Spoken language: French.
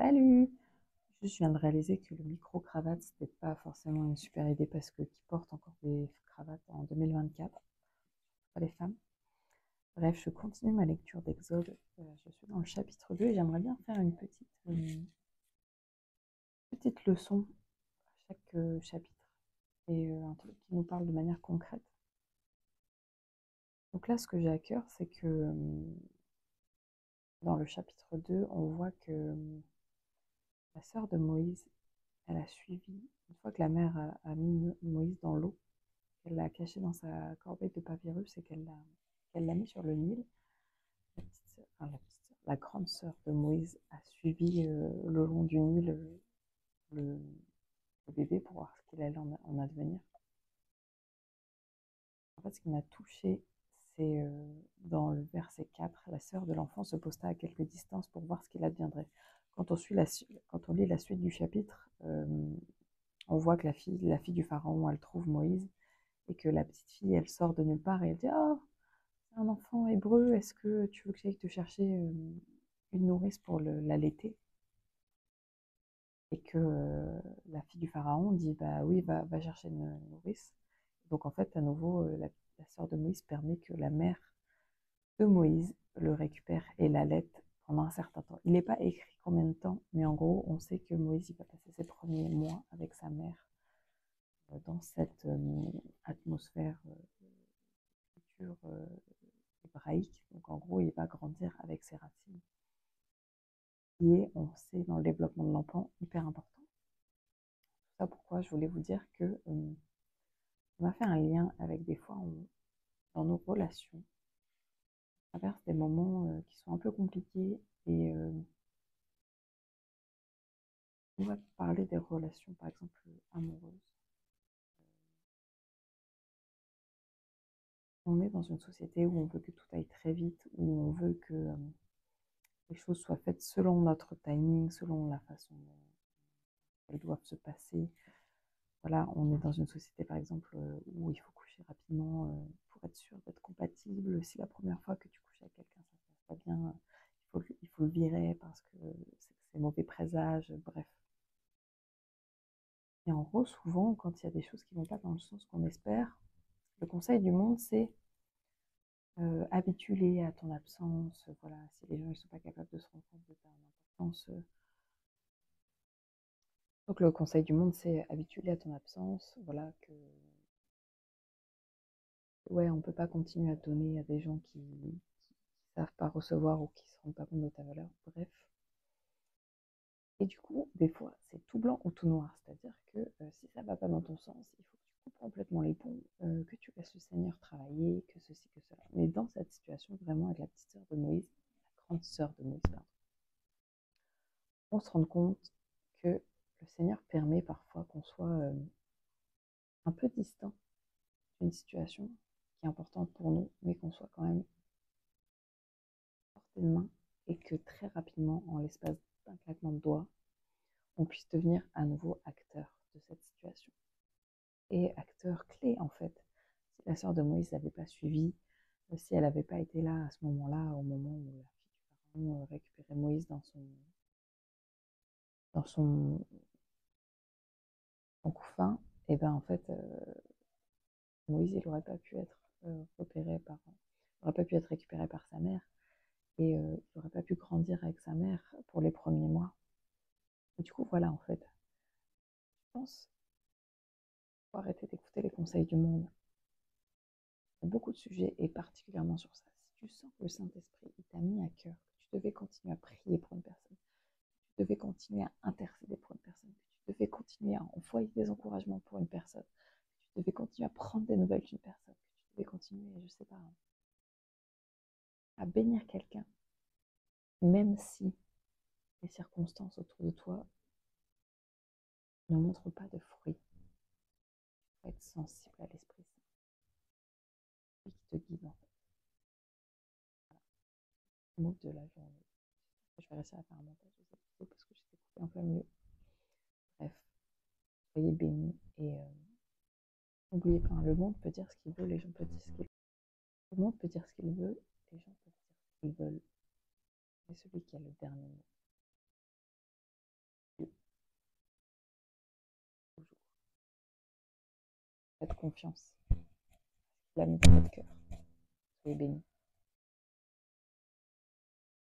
Salut! Juste, je viens de réaliser que le micro-cravate, c'était pas forcément une super idée parce que qui porte encore des cravates en 2024, pas les femmes. Bref, je continue ma lecture d'Exode. Je suis dans le chapitre 2 et j'aimerais bien faire une petite leçon à chaque chapitre et un truc qui nous parle de manière concrète. Donc là, ce que j'ai à cœur, c'est que dans le chapitre 2, on voit que la sœur de Moïse, elle a suivi, une fois que la mère a mis Moïse dans l'eau, elle l'a caché dans sa corbeille de papyrus et qu'elle l'a mis sur le Nil. La grande sœur de Moïse a suivi le long du Nil le, le bébé pour voir ce qu'il allait en advenir. En fait, ce qui m'a touchée, c'est dans le verset 4, la sœur de l'enfant se posta à quelque distance pour voir ce qu'il adviendrait. Quand on lit la suite du chapitre, on voit que la fille du pharaon, elle trouve Moïse et que la petite fille, elle sort de nulle part et elle dit: «Oh, c'est un enfant hébreu, est-ce que tu veux que j'aille te chercher une nourrice pour l'allaiter?» Et que la fille du pharaon dit: «Bah oui, va chercher une nourrice.» Donc en fait, à nouveau, la sœur de Moïse permet que la mère de Moïse le récupère et l'allaite pendant un certain temps. Il n'est pas écrit combien de temps, mais en gros, on sait que Moïse il va passer ses premiers mois avec sa mère dans cette atmosphère culture hébraïque. Donc en gros, il va grandir avec ses racines, qui est, on sait, dans le développement de l'enfant, hyper important. Tout ça pourquoi je voulais vous dire que on m'a fait un lien avec des fois dans nos relations, on traverse des moments qui sont un peu compliqués et on va parler des relations, par exemple, amoureuses. On est dans une société où on veut que tout aille très vite, où on veut que les choses soient faites selon notre timing, selon la façon dont elles doivent se passer. Voilà, on est dans une société, par exemple, où il faut coucher rapidement pour être sûr d'être compatible. Si la première fois que tu couches avec quelqu'un, ça se passe pas bien, il faut le virer parce que c'est mauvais présage, bref. Et en gros, souvent, quand il y a des choses qui vont pas dans le sens qu'on espère, le conseil du monde, c'est habitue-les à ton absence. Voilà, si les gens ne sont pas capables de se rendre compte de ta importance. Donc le conseil du monde, c'est habitue-les à ton absence. Voilà, que ouais, on peut pas continuer à donner à des gens qui savent pas recevoir ou qui se rendent pas compte de ta valeur. Bref. Et du coup, des fois, c'est tout blanc ou tout noir. C'est-à-dire que si ça va pas dans ton sens, il faut que tu coupes complètement les ponts, que tu laisses le Seigneur travailler, que ceci, que cela. Mais dans cette situation, vraiment, avec la petite sœur de Moïse, la grande sœur de Moïse, pardon, on se rend compte que le Seigneur permet parfois qu'on soit un peu distant d'une situation qui est importante pour nous, mais qu'on soit quand même porté de main et que très rapidement, en l'espace d'un claquement de doigts, on puisse devenir à nouveau acteur de cette situation. Et acteur clé, en fait. Si la sœur de Moïse n'avait pas suivi, si elle n'avait pas été là à ce moment-là, au moment où la fille du pharaon récupérait Moïse dans son couffin, et ben en fait, Moïse, il n'aurait pas pu être il n'aurait pas pu être récupéré par sa mère, et il n'aurait pas pu grandir avec sa mère pour les premiers mois. Et du coup, voilà, en fait, je pense qu'il faut arrêter d'écouter les conseils du monde. Il y a beaucoup de sujets, et particulièrement sur ça. Si tu sens que le Saint-Esprit t'a mis à cœur, que tu devais continuer à prier pour une personne, que tu devais continuer à intercéder pour une personne, que tu devais continuer à envoyer des encouragements pour une personne, que tu devais continuer à prendre des nouvelles d'une personne, que tu devais continuer, je sais pas, à bénir quelqu'un, même si les circonstances autour de toi ne montrent pas de fruits. Il faut être sensible à l'Esprit Saint, lui qui te guide en fait. Mot de la journée. Je vais réussir à faire un montage de cette vidéo parce que j'étais coupée en plein milieu. Bref, soyez bénis et n'oubliez pas, le monde peut dire ce qu'il veut, les gens peuvent dire ce qu'ils veulent. Le monde peut dire ce qu'il veut, les gens peuvent dire ce qu'ils veulent. C'est celui qui a le dernier mot. Faites confiance. Il a mis dans votre cœur. Soyez bénis.